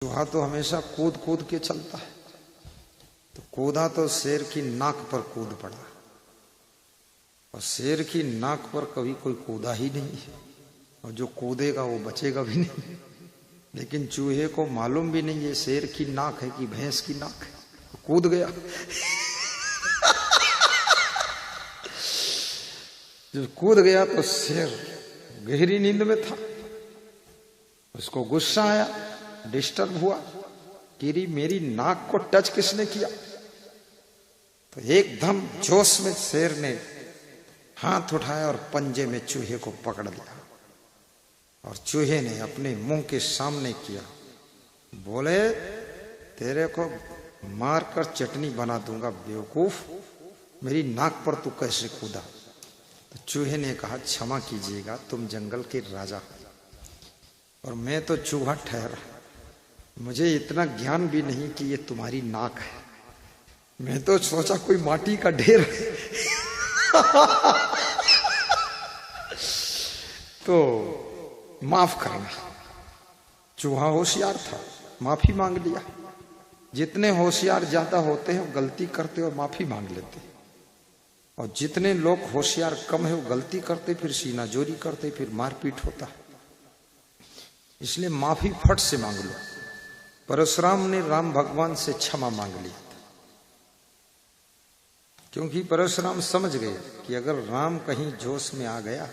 चूहा तो हमेशा कूद कूद के चलता है, तो कूदा तो शेर की नाक पर कूद पड़ा, और शेर की नाक पर कभी कोई कूदा ही नहीं है, और जो कूदेगा वो बचेगा भी नहीं। लेकिन चूहे को मालूम भी नहीं है शेर की नाक है कि भैंस की नाक है, कूद गया। जब कूद गया तो शेर गहरी नींद में था, उसको गुस्सा आया, डिस्टर्ब हुआ कि मेरी नाक को टच किसने किया। तो एकदम जोश में शेर ने हाथ उठाया और पंजे में चूहे को पकड़ लिया, और चूहे ने अपने मुंह के सामने किया, बोले तेरे को मारकर चटनी बना दूंगा बेवकूफ, मेरी नाक पर तू कैसे कूदा। तो चूहे ने कहा क्षमा कीजिएगा, तुम जंगल के राजा हो और मैं तो चूहा ठहरा, मुझे इतना ज्ञान भी नहीं कि ये तुम्हारी नाक है, मैं तो सोचा कोई माटी का ढेर है। तो माफ करना। चूहा होशियार था, माफी मांग लिया। जितने होशियार ज्यादा होते हैं वो गलती करते और माफी मांग लेते, और जितने लोग होशियार कम है वो गलती करते फिर सीना जोरी करते, फिर मारपीट होता है। इसलिए माफी फट से मांग लो। परशुराम ने राम भगवान से क्षमा मांग लिया था, क्योंकि परशुराम समझ गए कि अगर राम कहीं जोश में आ गया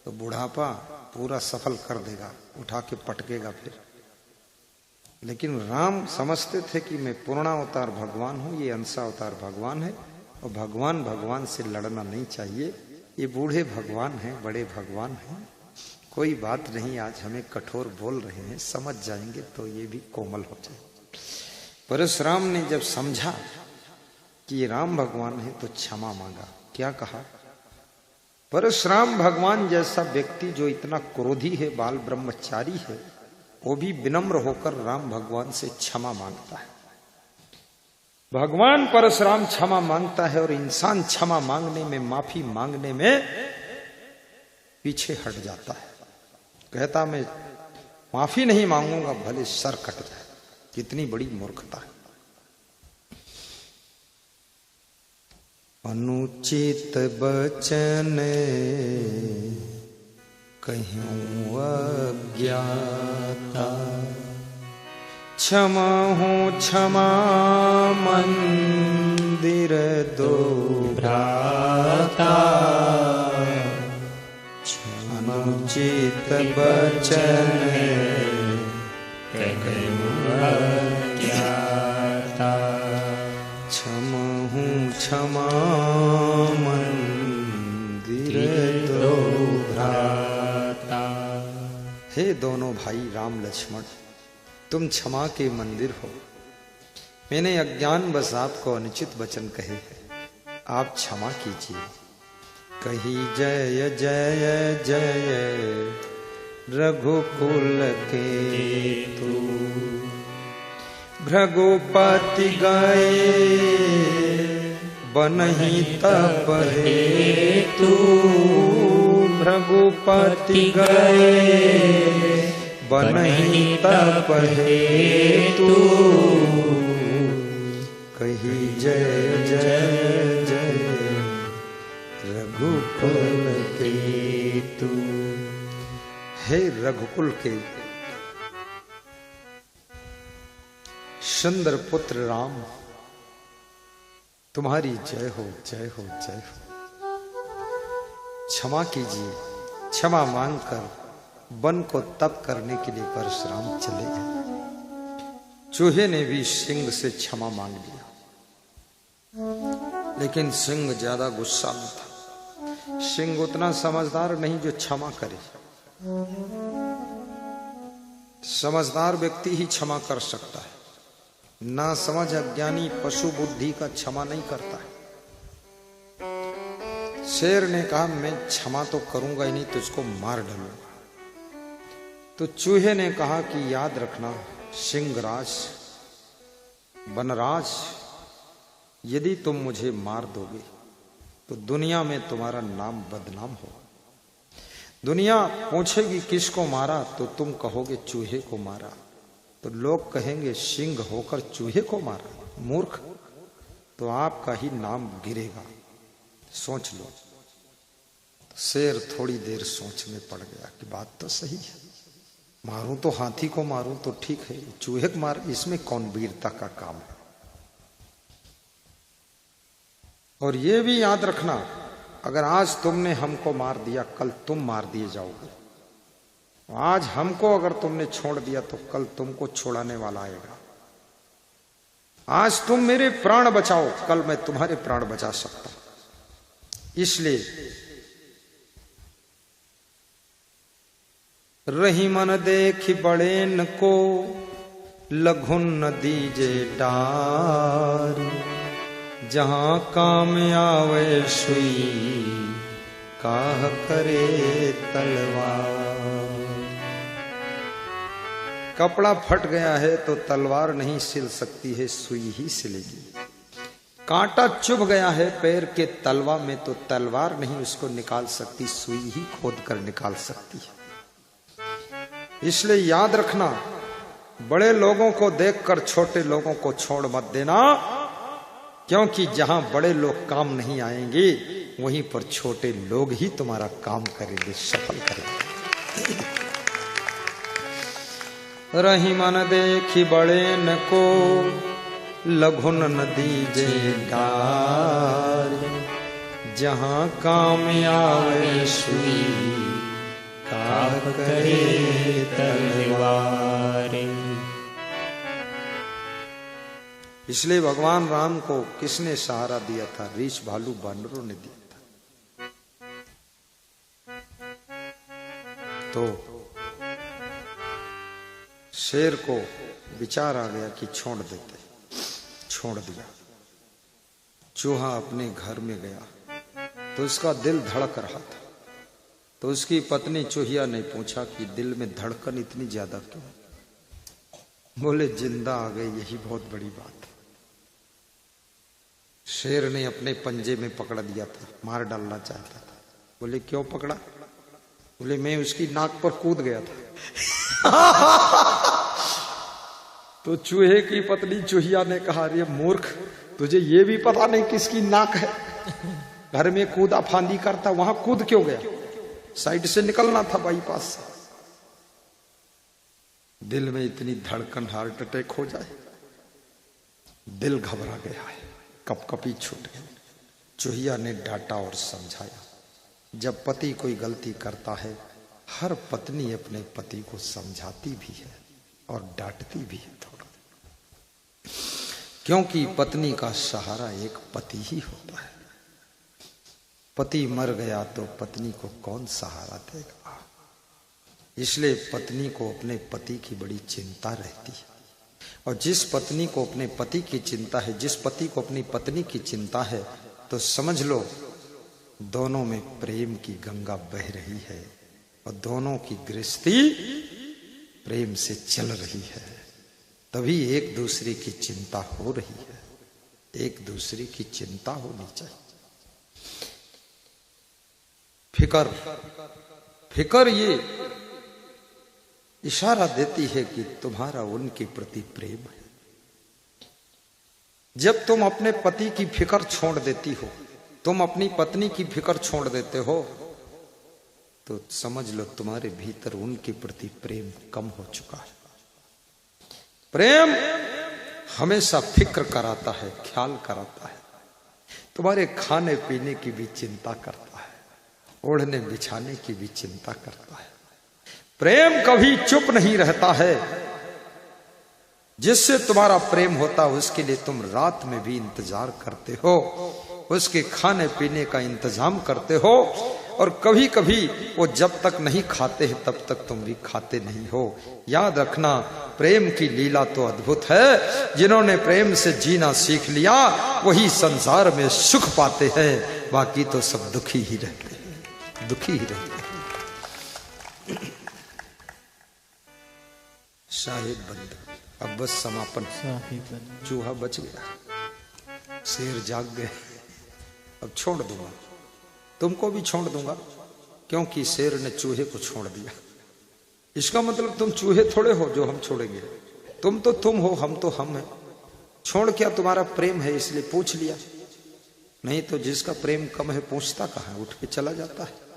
तो बुढ़ापा पूरा सफल कर देगा, उठा के पटकेगा फिर। लेकिन राम समझते थे कि मैं पूर्णावतार भगवान हूं, ये अंशावतार भगवान है, और भगवान भगवान से लड़ना नहीं चाहिए। ये बूढ़े भगवान हैं, बड़े भगवान हैं, कोई बात नहीं, आज हमें कठोर बोल रहे हैं, समझ जाएंगे तो ये भी कोमल हो जाए। परशुराम ने जब समझा कि ये राम भगवान है तो क्षमा मांगा। क्या कहा? परशुराम भगवान जैसा व्यक्ति जो इतना क्रोधी है, बाल ब्रह्मचारी है, वो भी विनम्र होकर राम भगवान से क्षमा मांगता है। भगवान परशुराम क्षमा मांगता है, और इंसान क्षमा मांगने में, माफी मांगने में पीछे हट जाता है, कहता मैं माफी नहीं मांगूंगा, भले सर कट जाए। कितनी बड़ी मूर्खता है। अनुचित बचन कहूँ अज्ञाता, क्षमा हो क्षमा मंदिर दो भ्राता, अनुचित बचन कहूँ अज्ञाता, क्षमा हूँ क्षमा मंदिर दो भ्राता। हे दोनों भाई राम लक्ष्मण, तुम क्षमा के मंदिर हो। मैंने अज्ञानवश आपको अनुचित वचन कहे हैं, आप क्षमा कीजिए। कही जय जय जय रघुकुल के तू, भृगुपति गए बनहि तप हेतु, भृगुपति गए बनहि तप हेतु, कही जय जय जय रघुकुल के तू। हे रघुकुल के सुंदर पुत्र राम, तुम्हारी जय हो जय हो जय हो। क्षमा कीजिए। क्षमा मांगकर वन को तप करने के लिए परशुराम चले गए। चूहे ने भी सिंह से क्षमा मांग लिया, लेकिन सिंह ज्यादा गुस्सा में था। सिंह उतना समझदार नहीं जो क्षमा करे। समझदार व्यक्ति ही क्षमा कर सकता है, ना समझ अज्ञानी पशु बुद्धि का क्षमा नहीं करता है। शेर ने कहा मैं क्षमा तो करूंगा ही नहीं, तुझको मार डालूंगा। तो चूहे ने कहा कि याद रखना सिंहराज, वनराज, यदि तुम मुझे मार दोगे तो दुनिया में तुम्हारा नाम बदनाम होगा। दुनिया पूछेगी किसको मारा, तो तुम कहोगे चूहे को मारा। तो लोग कहेंगे सिंह होकर चूहे को मारा, मूर्ख, तो आपका ही नाम गिरेगा, सोच लो। तो शेर थोड़ी देर सोच में पड़ गया कि बात तो सही है, मारूं तो हाथी को मारूं तो ठीक है, चूहे को मार इसमें कौन वीरता का काम है। और ये भी याद रखना, अगर आज तुमने हमको मार दिया कल तुम मार दिए जाओगे। आज हमको अगर तुमने छोड़ दिया तो कल तुमको छोड़ाने वाला आएगा। आज तुम मेरे प्राण बचाओ, कल मैं तुम्हारे प्राण बचा सकता हूं। इसलिए रही मन देखी बड़ेन को, लघुन न दीजे डार। जहां काम आवे सुई, काह करे तलवार। कपड़ा फट गया है तो तलवार नहीं सिल सकती है, सुई ही सिलेगी। कांटा चुभ गया है पैर के तलवा में तो तलवार नहीं उसको निकाल सकती, सुई ही खोद कर निकाल सकती है। इसलिए याद रखना, बड़े लोगों को देखकर छोटे लोगों को छोड़ मत देना, क्योंकि जहां बड़े लोग काम नहीं आएंगे वहीं पर छोटे लोग ही तुम्हारा काम करेंगे, सफल करेंगे। रही मन देखी बड़े न को, लघुन न दीजे डार। जहां काम आवे सुई, काह करे तलवार। इसलिए भगवान राम को किसने सहारा दिया था? रीछ भालू बानरों ने दिया था। तो शेर को विचार आ गया कि छोड़ देते, छोड़ दिया। चूहा अपने घर में गया तो उसका दिल धड़क रहा था। तो उसकी पत्नी चूहिया ने पूछा कि दिल में धड़कन इतनी ज्यादा क्यों? बोले जिंदा आ गए, यही बहुत बड़ी बात है। शेर ने अपने पंजे में पकड़ दिया था, मार डालना चाहता था। बोले क्यों पकड़ा? बोले मैं उसकी नाक पर कूद गया था। तो चूहे की पत्नी चूहिया ने कहा, अरे मूर्ख, तुझे ये भी पता नहीं किसकी नाक है? घर में कूदा फांदी करता, वहां कूद क्यों गया? साइड से निकलना था, बाईपास से। दिल में इतनी धड़कन, हार्ट अटैक हो जाए, दिल घबरा गया है, कपकपी छूट गई। चूहिया ने डांटा और समझाया, जब पति कोई गलती करता है, हर पत्नी अपने पति को समझाती भी है और डांटती भी है थोड़ा, क्योंकि पत्नी का सहारा एक पति ही होता है। पति मर गया तो पत्नी को कौन सहारा देगा? इसलिए पत्नी को अपने पति की बड़ी चिंता रहती है। और जिस पत्नी को अपने पति की चिंता है, जिस पति को अपनी पत्नी की चिंता है, तो समझ लो दोनों में प्रेम की गंगा बह रही है और दोनों की गृहस्थी प्रेम से चल रही है। तभी एक दूसरे की चिंता हो रही है, एक दूसरे की चिंता होनी चाहिए। फिकर ये इशारा देती है कि तुम्हारा उनके प्रति प्रेम है। जब तुम अपने पति की फिक्र छोड़ देती हो, तुम अपनी पत्नी की फिक्र छोड़ देते हो, तो समझ लो तुम्हारे भीतर उनके प्रति प्रेम कम हो चुका है। प्रेम हमेशा फिक्र कराता है, ख्याल कराता है, तुम्हारे खाने पीने की भी चिंता करता है, ओढ़ने बिछाने की भी चिंता करता है। प्रेम कभी चुप नहीं रहता है। जिससे तुम्हारा प्रेम होता है उसके लिए तुम रात में भी इंतजार करते हो, उसके खाने पीने का इंतजाम करते हो, और कभी कभी वो जब तक नहीं खाते हैं तब तक तुम भी खाते नहीं हो। याद रखना, प्रेम की लीला तो अद्भुत है। जिन्होंने प्रेम से जीना सीख लिया वही संसार में सुख पाते हैं, बाकी तो सब दुखी ही रहते हैं, दुखी ही रहते हैं। शाहिद बंद, अब बस समापन। चूहा बच गया, शेर जाग गए। अब छोड़ दूंगा, तुमको भी छोड़ दूंगा, क्योंकि शेर ने चूहे को छोड़ दिया। इसका मतलब तुम चूहे थोड़े हो जो हम छोड़ेंगे। तुम तो तुम हो, हम तो हम हैं। छोड़ क्या तुम्हारा प्रेम है इसलिए पूछ लिया, नहीं तो जिसका प्रेम कम है पूछता कहाँ, उठ के चला जाता है।